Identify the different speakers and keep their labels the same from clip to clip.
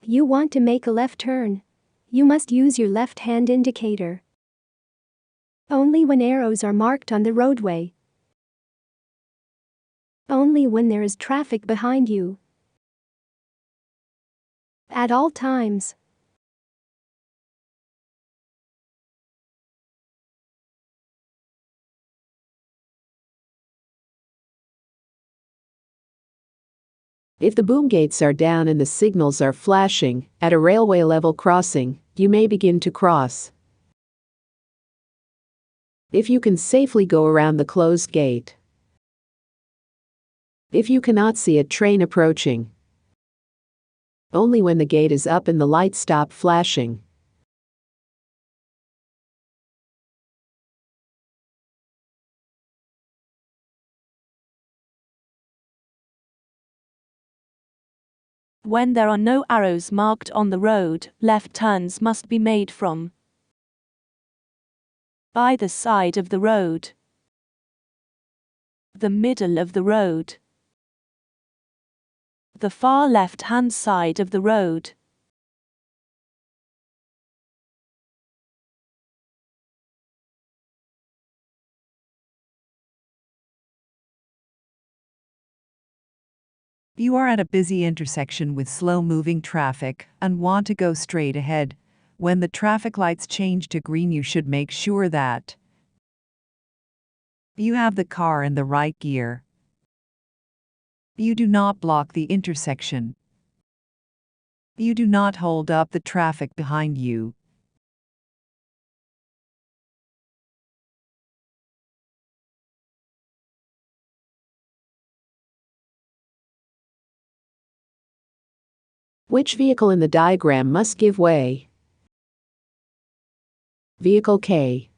Speaker 1: You want to make a left turn. You must use your left-hand indicator. Only when arrows are marked on the roadway. Only when there is traffic behind you. At all times.
Speaker 2: If the boom gates are down and the signals are flashing at a railway level crossing, you may begin to cross. If you can safely go around the closed gate. If you cannot see a train approaching. Only when the gate is up and the lights stop flashing.
Speaker 3: When there are no arrows marked on the road, left turns must be made from either side of the road, the middle of the road, the far left-hand side of the road,
Speaker 4: You are at a busy intersection with slow-moving traffic and want to go straight ahead. When the traffic lights change to green, you should make sure that you have the car in the right gear. You do not block the intersection. You do not hold up the traffic behind you.
Speaker 2: Which vehicle in the diagram must give way? Vehicle K.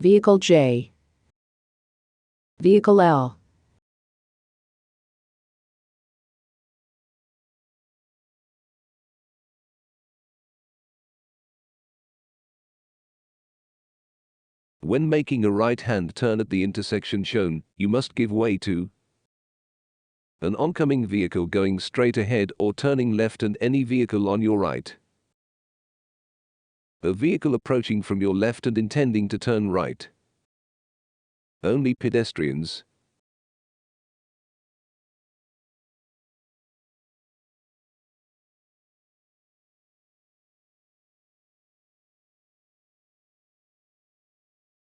Speaker 2: Vehicle J. Vehicle L.
Speaker 5: When making a right-hand turn at the intersection shown, you must give way to an oncoming vehicle going straight ahead or turning left and any vehicle on your right. A vehicle approaching from your left and intending to turn right. Only pedestrians.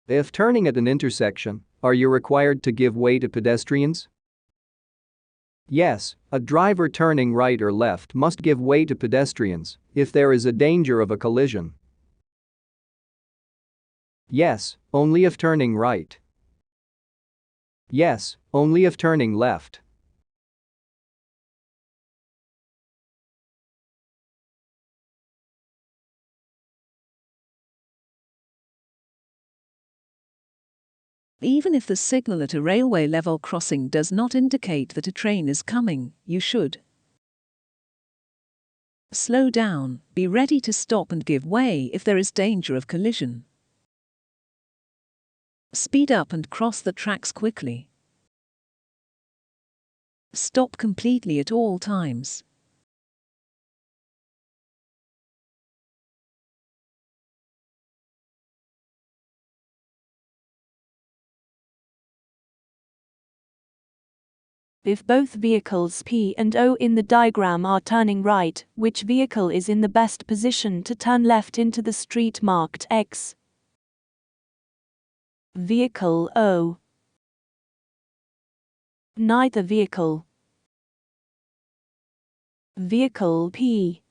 Speaker 6: If turning at an intersection, are you required to give way to pedestrians? Yes, a driver turning right or left must give way to pedestrians if there is a danger of a collision. Yes, only if turning right. Yes, only if turning left.
Speaker 7: Even if the signal at a railway level crossing does not indicate that a train is coming, you should slow down, be ready to stop and give way if there is danger of collision. Speed up and cross the tracks quickly. Stop completely at all times.
Speaker 3: If both vehicles P and O in the diagram are turning right, which vehicle is in the best position to turn left into the street marked X? Vehicle O. Neither vehicle. Vehicle P.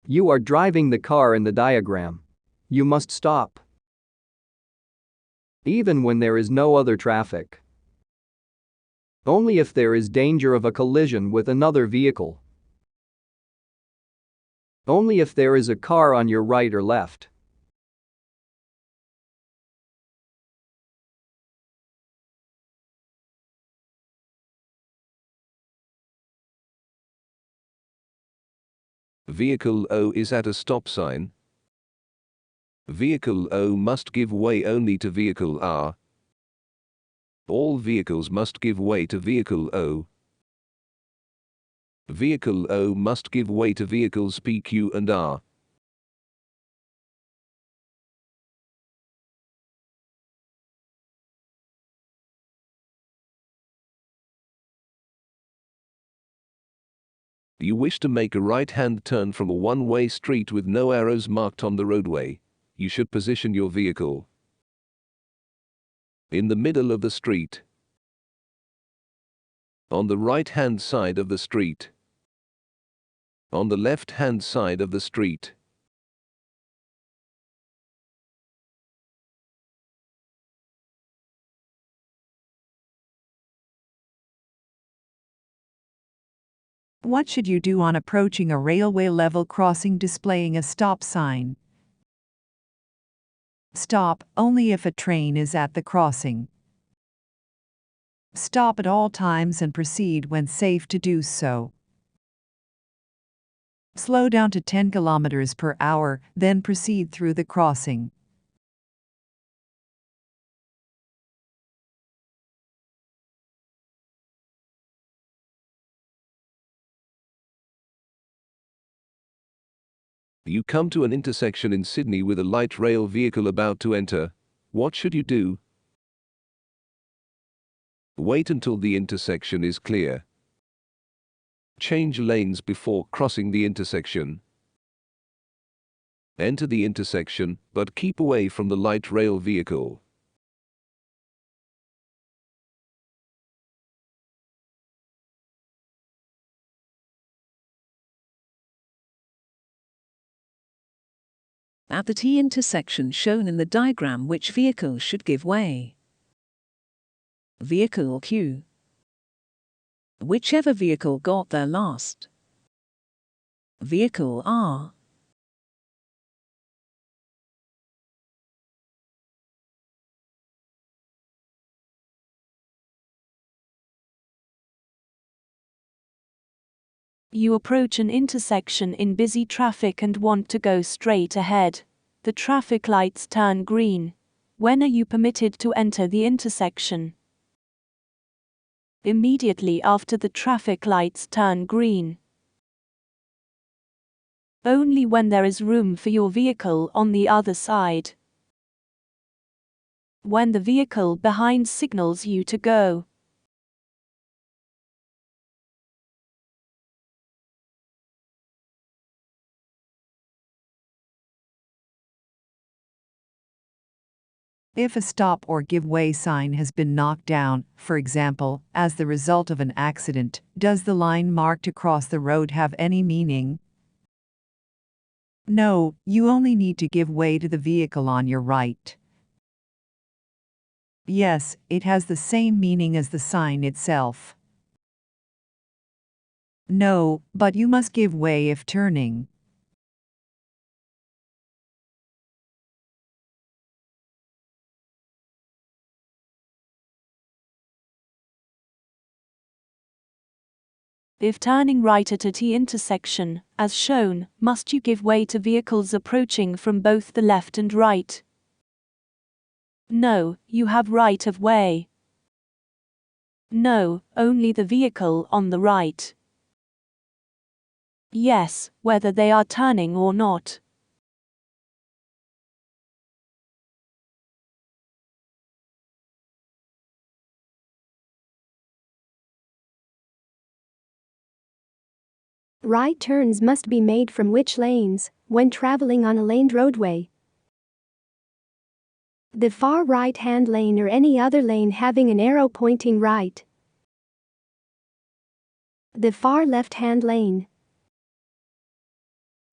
Speaker 6: You are driving the car in the diagram. You must stop. Even when there is no other traffic. Only if there is danger of a collision with another vehicle. Only if there is a car on your right or left.
Speaker 5: Vehicle O is at a stop sign. Vehicle O must give way only to vehicle R. All vehicles must give way to vehicle O. Vehicle O must give way to vehicles P, Q and R. You wish to make a right-hand turn from a one-way street with no arrows marked on the roadway. You should position your vehicle in the middle of the street, on the right-hand side of the street, on the left-hand side of the street.
Speaker 4: What should you do on approaching a railway level crossing displaying a stop sign? Stop only if a train is at the crossing. Stop at all times and proceed when safe to do so. Slow down to 10 kilometers per hour, then proceed through the crossing.
Speaker 5: You come to an intersection in Sydney with a light rail vehicle about to enter. What should you do? Wait until the intersection is clear. Change lanes before crossing the intersection. Enter the intersection, but keep away from the light rail vehicle.
Speaker 7: At the T intersection shown in the diagram, which vehicle should give way? Vehicle Q. Whichever vehicle got there last. Vehicle R.
Speaker 3: You approach an intersection in busy traffic and want to go straight ahead. The traffic lights turn green. When are you permitted to enter the intersection? Immediately after the traffic lights turn green. Only when there is room for your vehicle on the other side. When the vehicle behind signals you to go.
Speaker 4: If a stop or give way sign has been knocked down, for example, as the result of an accident, does the line marked across the road have any meaning? No, you only need to give way to the vehicle on your right. Yes, it has the same meaning as the sign itself. No, but you must give way if turning.
Speaker 3: If turning right at a T intersection, as shown, must you give way to vehicles approaching from both the left and right? No, you have right of way. No, only the vehicle on the right. Yes, whether they are turning or not.
Speaker 1: Right turns must be made from which lanes when traveling on a laned roadway? The far right-hand lane or any other lane having an arrow pointing right. The far left-hand lane.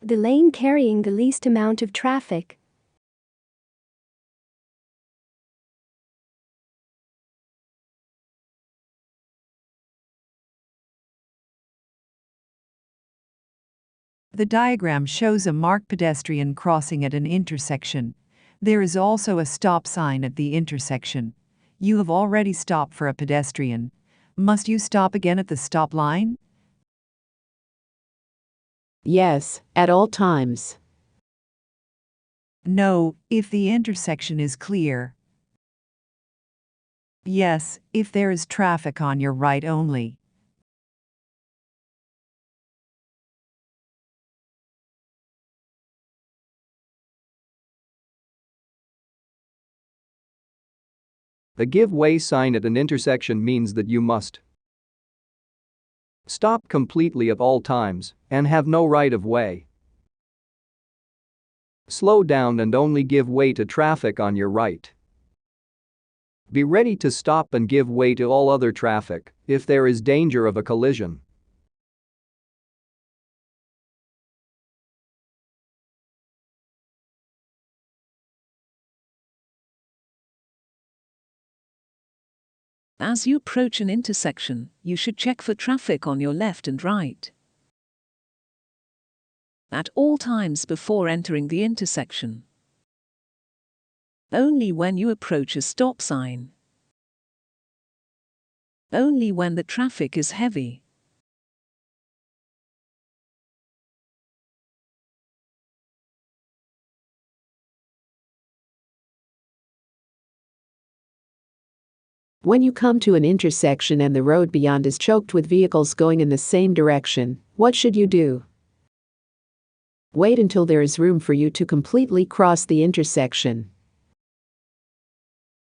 Speaker 1: The lane carrying the least amount of traffic.
Speaker 4: The diagram shows a marked pedestrian crossing at an intersection. There is also a stop sign at the intersection. You have already stopped for a pedestrian. Must you stop again at the stop line?
Speaker 2: Yes, at all times.
Speaker 4: No, if the intersection is clear. Yes, if there is traffic on your right only.
Speaker 6: A give way sign at an intersection means that you must stop completely at all times and have no right of way. Slow down and only give way to traffic on your right. Be ready to stop and give way to all other traffic if there is danger of a collision.
Speaker 7: As you approach an intersection, you should check for traffic on your left and right at all times before entering the intersection. Only when you approach a stop sign. Only when the traffic is heavy.
Speaker 2: When you come to an intersection and the road beyond is choked with vehicles going in the same direction, what should you do? Wait until there is room for you to completely cross the intersection.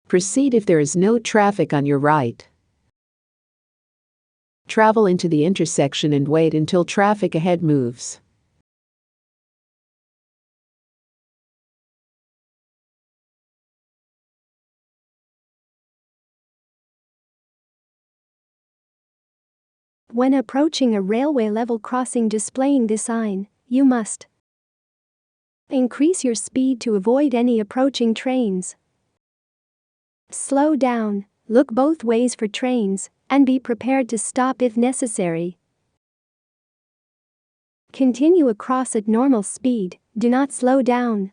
Speaker 2: Proceed if there is no traffic on your right. Travel into the intersection and wait until traffic ahead moves.
Speaker 1: When approaching a railway level crossing displaying this sign, you must increase your speed to avoid any approaching trains. Slow down, look both ways for trains, and be prepared to stop if necessary. Continue across at normal speed, do not slow down.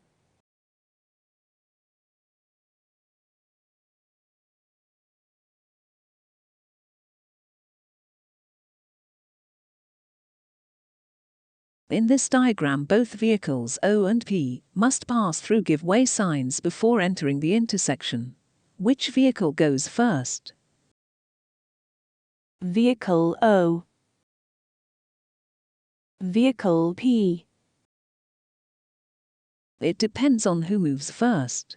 Speaker 7: In this diagram, both vehicles O and P must pass through give way signs before entering the intersection. Which vehicle goes first?
Speaker 3: Vehicle O. Vehicle P.
Speaker 7: It depends on who moves first.